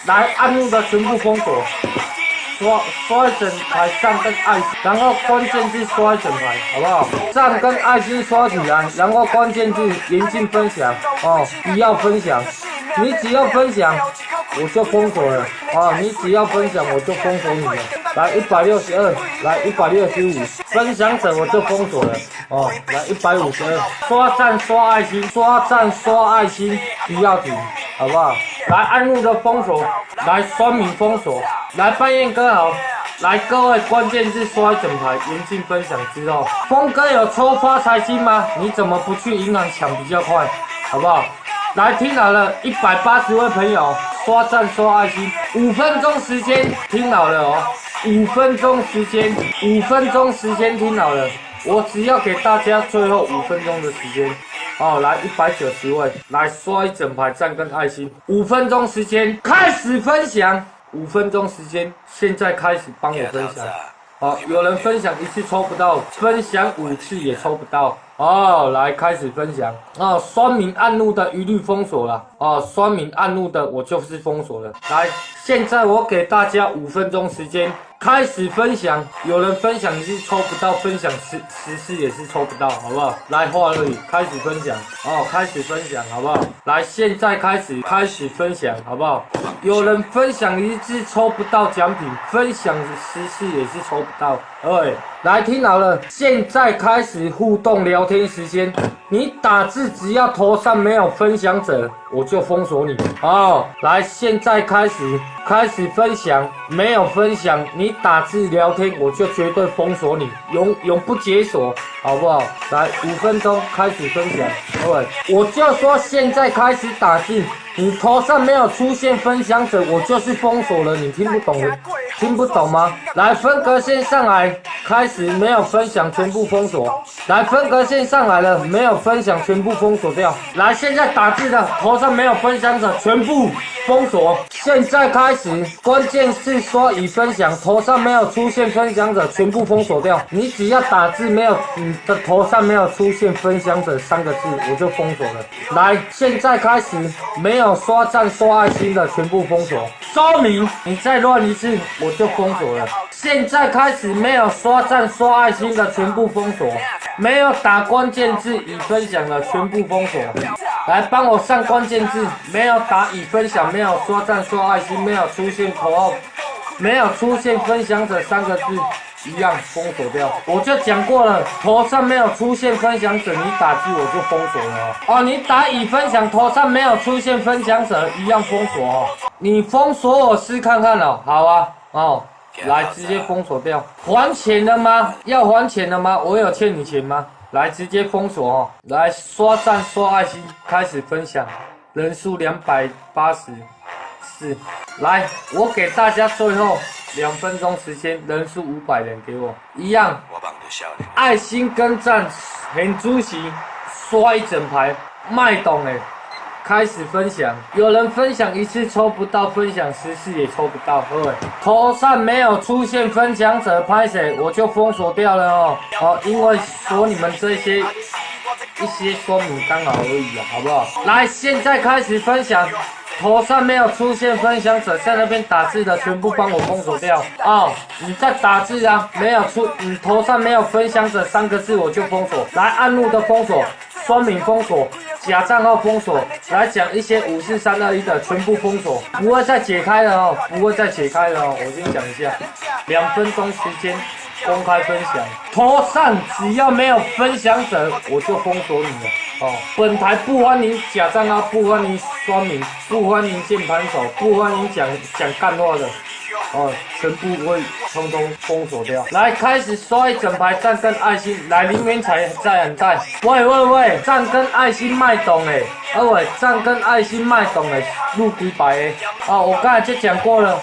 来按钮的全部封锁，刷一整排赞跟爱心，然后关键字刷一整排，好不好？赞跟爱心刷起来，然后关键字严禁分享哦，不要分享，你只要分享，我就封锁了啊！你只要分享，我就封锁你了。来162，来165，分享者我就封锁了哦。来152，刷赞刷爱心，刷赞刷爱心，不要停，好不好？来按钮的封锁，来酸民封锁，来半夜哥好。来，各位关键字刷一整排，严禁分享之后，峰哥有抽发财金吗？你怎么不去银行抢比较快，好不好？来，听好了，180位朋友刷赞刷爱心，5分钟时间，听好了哦，5分钟时间，5分钟时间听好了，我只要给大家最后5分钟的时间。哦，来190位，来刷一整排赞跟爱心，5分钟时间开始分享，5分钟时间，现在开始帮我分享。好，有人分享1次抽不到，分享5次也抽不到。哦，来开始分享。哦，酸民按怒的一律封锁了。哦，酸民按怒的我就是封锁了。来，现在我给大家5分钟时间。开始分享，有人分享是抽不到，分享10次也是抽不到，好不好？来，话而已，开始分享哦，开始分享，好不好？来，现在开始分享，好不好？有人分享1次抽不到奖品，分享10次也是抽不到，对。来，听好了，现在开始互动聊天时间。你打字只要头上没有分享者，我就封锁你。哦，来，现在开始分享，没有分享，你打字聊天，我就绝对封锁你，永不解锁，好不好？来，5分钟开始分享，对，我就说现在开始打字。你头上没有出现分享者，我就是封锁了。你听不懂的，听不懂吗？来，分隔线上来，开始没有分享，全部封锁。来，分隔线上来了，没有分享，全部封锁掉。来，现在打字的头上没有分享者，全部封锁。现在开始，关键是刷已分享，头上没有出现分享者，全部封锁掉。你只要打字没有，你的头上没有出现分享者3个字，我就封锁了。来，现在开始没有刷赞刷爱心的全部封锁，说明你再乱1次我就封锁了。现在开始没有刷赞刷爱心的全部封锁，没有打关键字已分享的全部封锁。来帮我上关键字，没有打已分享，没有刷赞刷爱心，没有出现口号，没有出现分享者3个字。一样封锁掉，我就讲过了，头上没有出现分享者，你打字我就封锁了哦。你打已分享，头上没有出现分享者，一样封锁哦。你封锁我试看看哦，好啊，哦，来直接封锁掉。还钱了吗？要还钱了吗？我有欠你钱吗？来直接封锁哦。来刷赞刷爱心，开始分享，人数284。来，我给大家最后2分钟时间，人数500人给我，一样，爱心跟赞，很主席刷一整排，卖懂诶，开始分享，有人分享1次抽不到，分享10次也抽不到，各位，头上没有出现分享者拍谁，我就封锁掉了哦，因为锁你们这些一些说明刚好而已啊，好不好？来，现在开始分享。头上没有出现分享者，在那边打字的全部帮我封锁掉哦。你在打字啊，没有你头上没有分享者3个字我就封锁。来，按怒的封锁，酸民封锁，假账号封锁，来讲一些5、4、3、2、1的全部封锁，不会再解开了哦，不会再解开了哦。我先讲一下，2分钟时间。公开分享，头上只要没有分享者，我就封锁你了哦。本台不欢迎假账号，不欢迎酸民，不欢迎键盘手，不欢迎讲干话的哦，全部会通通封锁掉。来，开始刷一整排赞跟爱心，来零元彩在，喂，赞跟爱心卖懂诶，喂，赞跟爱心卖懂诶，入几百诶，我刚才就讲过了。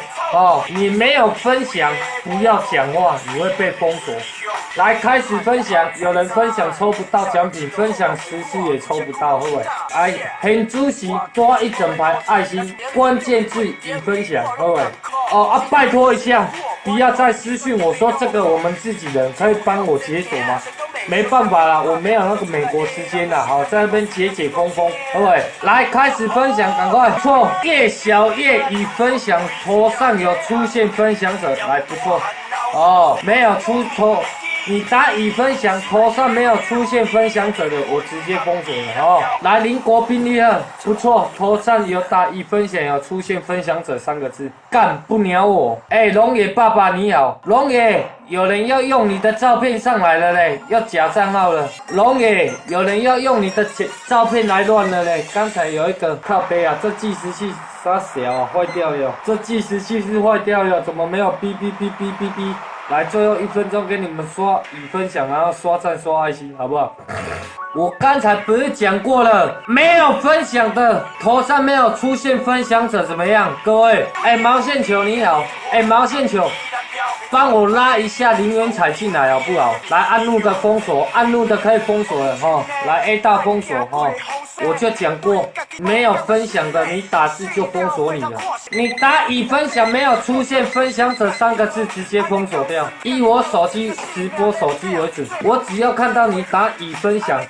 你没有分享，不要讲话，你会被封锁。来，开始分享，有人分享抽不到奖品，分享10次也抽不到，各位。很主席抓一整排爱心，关键字已分享，各位。拜托一下，不要再私讯我说这个我们自己人可以帮我解锁吗？没办法啦，我没有那个美国时间啦，好，在那边解解封封，各位来开始分享，赶快错，叶小叶已分享，头上有出现分享者，来不错，哦，没有出头。你打已分享，头上没有出现分享者的，我直接封锁了哦。来，林国斌厉害，不错，头上有打已分享，有出现分享者3个字，干不鸟我。哎，龙爷爸爸你好，龙爷，有人要用你的照片上来了嘞，要假账号了。龙爷，有人要用你的照片来乱了嘞，刚才有一个靠背啊，这计时器傻小啊，坏掉了，这计时器是坏掉了，怎么没有哔哔哔哔哔哔？来，最后1分钟给你们刷已分享，然后刷赞刷爱心，好不好？我刚才不是讲过了，没有分享的头上没有出现分享者怎么样？各位，哎，毛线球你好，哎，毛线球，帮我拉一下林元彩进来好不好？来，按怒的封锁，按怒的可以封锁了哈。来 A 大封锁哈。我就讲过，没有分享的，你打字就封锁你了。你打已分享没有出现分享者3个字，直接封锁掉。以我手机直播手机为准，我只要看到你打已分享，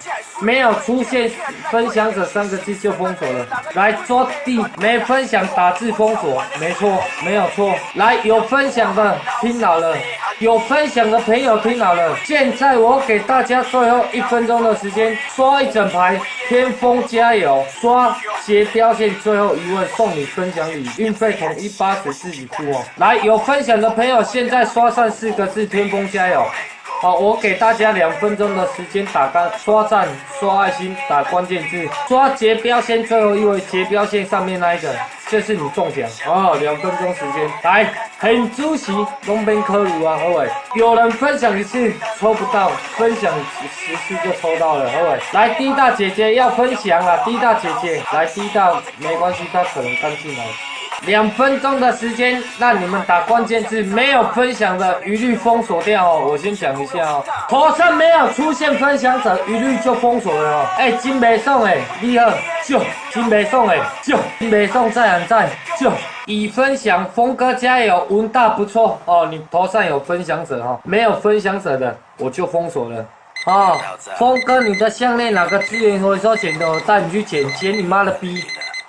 没有出现分享者3个字就封锁了。来抓地，没分享打字封锁，没错，没有错。来有分享的听好了。有分享的朋友听好了，现在我给大家最后1分钟的时间，刷一整排，天风加油，刷斜标线最后一问送你分享礼，运费统一80自己付哦。来，有分享的朋友现在刷上4个字，天风加油。好，我给大家2分钟的时间打干刷赞、刷爱心、打关键字、刷截标线，最后一位截标线上面那一个，就是你中奖哦。2分钟时间，来，很主席东边科鲁啊，各位，有人分享1次抽不到，分享10次就抽到了，各位。来，D大姐姐要分享了，D大姐姐，来 D大没关系，她可能刚进来。2分钟的时间，让你们打关键字，没有分享的一律封锁掉哦。我先讲一下哦，头上没有出现分享者，一律就封锁了哦。哎，金没送哎，厉害，就金没送哎，就金没送在还在，就已分享，峰哥加油，文大不错哦。你头上有分享者哦，没有分享者的我就封锁了。哦，峰哥，你的项链哪个资源回收捡的？我带你去捡，捡你妈的逼！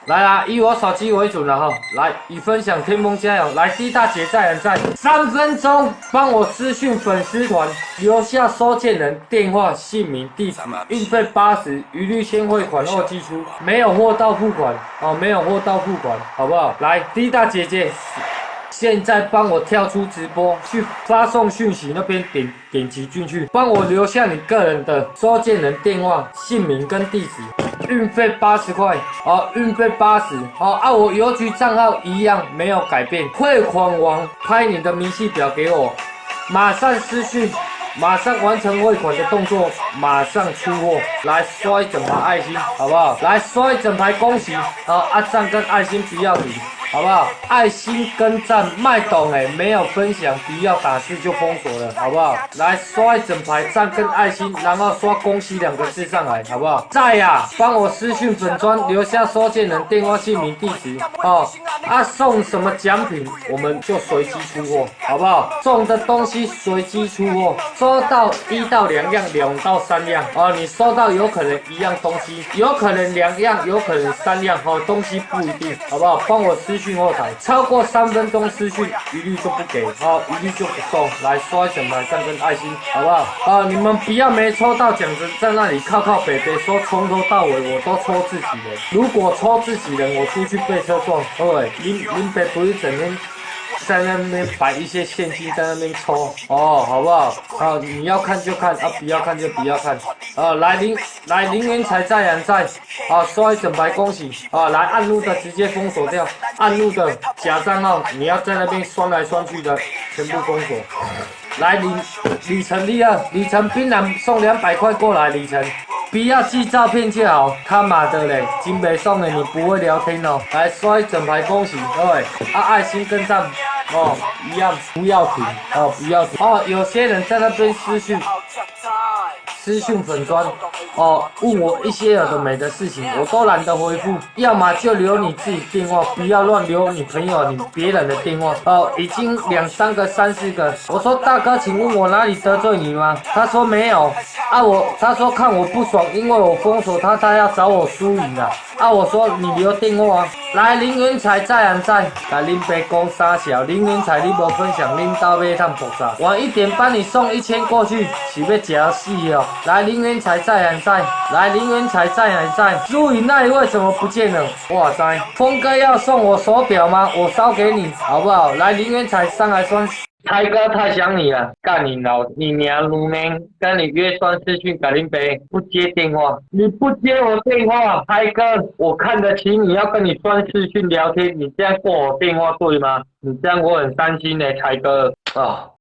来啦，以我手机为准了哈。来，已分享天风加油！来，D大姐在人在3分钟，帮我私讯粉丝团，留下收件人电话、姓名、地址，运费80，一律先汇款后寄出，没有货到付款哦，没有货到付款，好不好？来，D大姐姐。现在帮我跳出直播，去发送讯息那边点击进去，帮我留下你个人的收件人电话、姓名跟地址，运费80块，好，运费80，好啊，我邮局账号一样没有改变，汇款完拍你的明细表给我，马上私讯。马上完成汇款的动作，马上出货，来刷一整排爱心，好不好？来刷一整排恭喜，好，赞跟爱心不要停，好不好？爱心跟赞卖懂哎，没有分享不要打字就封锁了，好不好？来刷一整排赞跟爱心，然后刷恭喜2个字上来，好不好？在呀，帮我私讯粉专留下收件人电话、姓名、地址哦。送什么奖品我们就随机出货，好不好？送的东西随机出货。收到1到2样，2到3样哦。你收到有可能1样东西，有可能2样，有可能3样哦。东西不一定，好不好？帮我私讯后台，超过3分钟私讯一律就不给哦，一律就不送。来刷一整排赞跟爱心，好不好？你们不要没抽到奖的在那里靠北北说从头到尾我都抽自己人。如果抽自己人，我出去被车撞，各位，林北不是整天在那边摆一些现金在那边抽哦，好不好？啊，你要看就看啊，不要看就不要看。来林元才在人在，啊，刷一整排恭喜啊！来按路的直接封锁掉，按路的假账号你要在那边酸来酸去的全部封锁。来李晨厉害，李晨槟榔送200块过来，李晨。不要寄照片就好，他妈的嘞，金北送的你不会聊天哦。来刷一整排恭喜，各位爱心跟赞哦，一样不要停哦，不要停哦。有些人在那边私讯粉专问我一些有的没的事情，我都懒得回复，要么就留你自己电话，不要乱留你朋友、你别人的电话。已经2、3个、3、4个。我说大哥，请问我哪里得罪你吗？他说没有。他说看我不爽，因为我封锁他，他要找我输赢啊。我说你留电话啊。来，林元才在还在？来，林北讲三小，林元才你无分享，恁到尾探爆炸。晚一点帮你送1000过去，是要夹死哦。来，林元才在还在？来，林元才在还在？输赢那一位怎么不见了？哇塞，峰哥要送我手表吗？我烧给你，好不好？来，林元才上来算。台哥太想你了，干你老你娘噜呢？跟你约算视讯，改林北不接电话，你不接我电话，台哥，我看得起你，要跟你算视讯聊天，你这样挂我电话对吗？你这样我很担心呢，台哥啊。